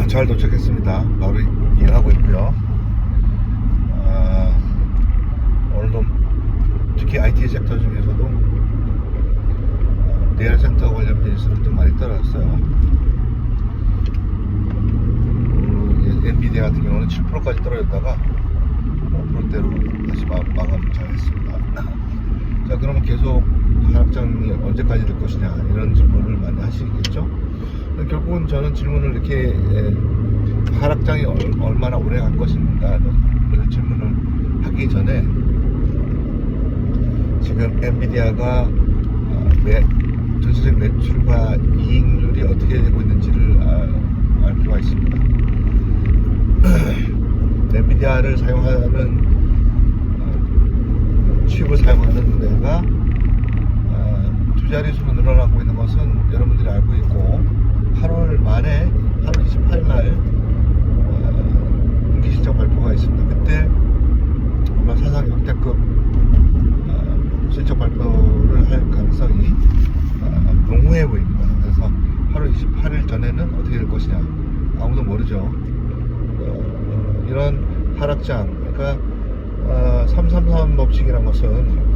잘 도착했습니다. 바로 일하고 있고요. 오늘도 특히 IT 섹터 중에서도 데이터 센터 관련 비즈니스는 좀 많이 떨어졌어요. 엔비디아 같은 경우는 7%까지 떨어졌다가 5%대로 다시 마감 잘 했습니다. 자, 그러면 계속 하락장이 언제까지 될 것이냐, 이런 질문을 많이 하시겠죠? 결국은 저는 질문을 이렇게 하락장이 얼마나 오래 갈 것인가, 이런 질문을 하기 전에 지금 엔비디아가 전체적 매출과 이익률이 어떻게 되고 있는지를 알 필요가 있습니다. 엔비디아를 사용하는 칩을 사용하는 데가 두 자릿수로 늘어나고 있는 것은 여러분들이 알고 있고, 8월 28일 날 분기 실적 발표가 있습니다. 그때 아마 사상 역대급 실적 발표를 할 가능성이 농후해 보입니다. 그래서 8월 28일 전에는 어떻게 될 것이냐, 아무도 모르죠. 이런 하락장, 그러니까 333 법칙이라는 것은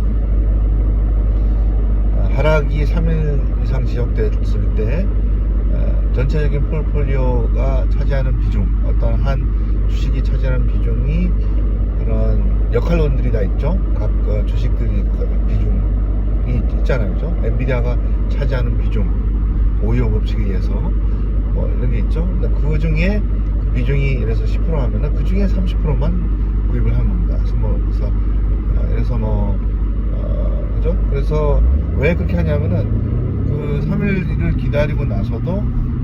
하락이 3일 이상 지속됐을 때 전체적인 포트폴리오가 차지하는 비중, 어떤 한 주식이 차지하는 비중이 그런 역할론들이 다 있죠. 각 주식들이 비중이 있잖아요, 그죠? 엔비디아가 차지하는 비중, 오히오 법칙에 의해서 뭐 이런 게 있죠. 그 중에 비중이 이래서 10% 하면은 그 중에 30%만 구입을 하는 겁니다. 그래서 그죠? 그래서 왜 그렇게 하냐면은 그 3일을 기다리고 나서도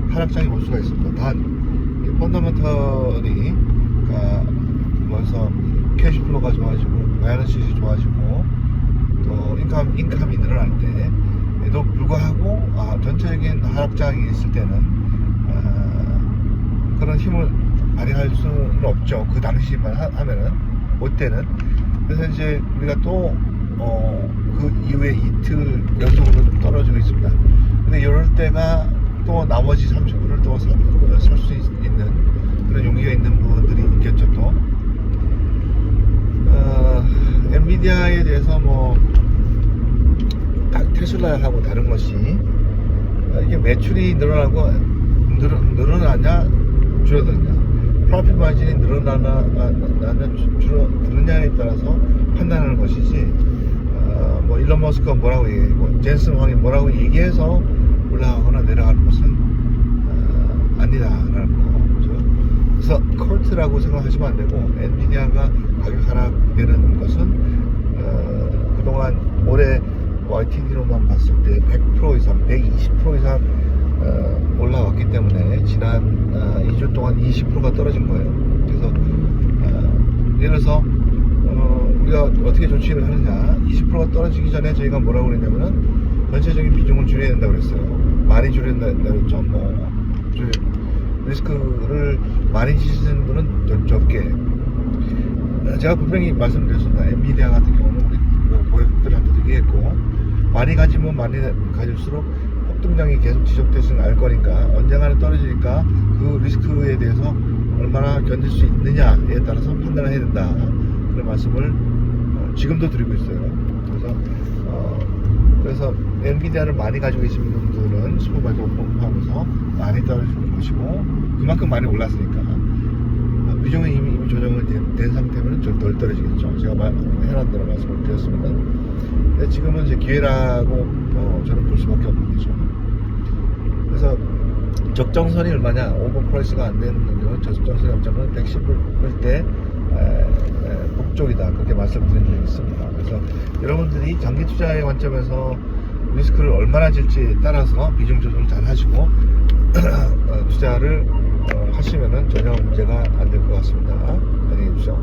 하락장이 올 수가 있습니다. 단 펀더멘털이 먼저 캐시플로가 좋아지고 바이런스이 좋아지고 또 인감이 늘어날 때에도 불구하고 전체적인 하락장이 있을 때는 그런 힘을 발휘할 수는 없죠. 그 당시만 하면은, 못 때는. 그래서 이제 우리가 또 그 이후에 이틀 연속으로 떨어지고 있습니다. 근데 이럴 때가 또 나머지 30%를 또 살 수 있는 그런 용기가 있는 부분들이 있겠죠. 또 엔비디아에 대해서 테슬라하고 다른 것이 이게 매출이 늘어나냐 줄어드느냐, 프로핏 마진이 늘어나면 줄어드느냐에 따라서 판단하는 것이지, 일론 머스크가 뭐라고 얘기하고 젠슨 황이 뭐라고 얘기해서 올라가거나 내려가는 것은 아니다라는 거죠. 그래서 컬트라고 생각하시면 안 되고, 엔비디아가 가격 하락되는 것은 그동안 올해 YTD로만 봤을 때 100% 이상, 120% 이상 올라왔기 때문에 지난 2주 동안 20%가 떨어진 거예요. 그래서 예를 들어서 우리가 어떻게 조치를 하느냐, 20%가 떨어지기 전에 저희가 뭐라고 그랬냐면은 전체적인 비중을 줄여야 된다고 그랬어요. 많이 줄여야 된다고 그랬죠. 리스크를 많이 지시는 분은 더 적게. 제가 분명히 말씀드렸습니다. 엔비디아 같은 경우는 우리 고객들한테도 얘기했고, 많이 가지면 많이 가질수록 폭등량이 계속 지속됐으면 알 거니까, 언젠가는 떨어지니까 그 리스크에 대해서 얼마나 견딜 수 있느냐에 따라서 판단을 해야 된다, 그런 말씀을 지금도 드리고 있어요. 그래서 엔비디아를 많이 가지고 계신 분들은 슈퍼바이저 오픈하면서 많이 떨어지는 것이고, 그만큼 많이 올랐으니까 비중은 이미 조정이 된 상태면 좀 덜 떨어지겠죠. 제가 해놨던 대로 말씀을 드렸습니다. 근데 지금은 이제 기회라고 저는 볼 수밖에 없는 거죠. 그래서 적정선이 얼마냐, 오버프라이스가 안 되는 경우는 적정선이 없자면 110을 때 목적이다, 그렇게 말씀드린 적이 있습니다. 그래서 여러분들이 장기 투자의 관점에서 리스크를 얼마나 질지에 따라서 비중 조절 잘 하시고 투자를 하시면은 전혀 문제가 안 될 것 같습니다. 안녕히 계십시오.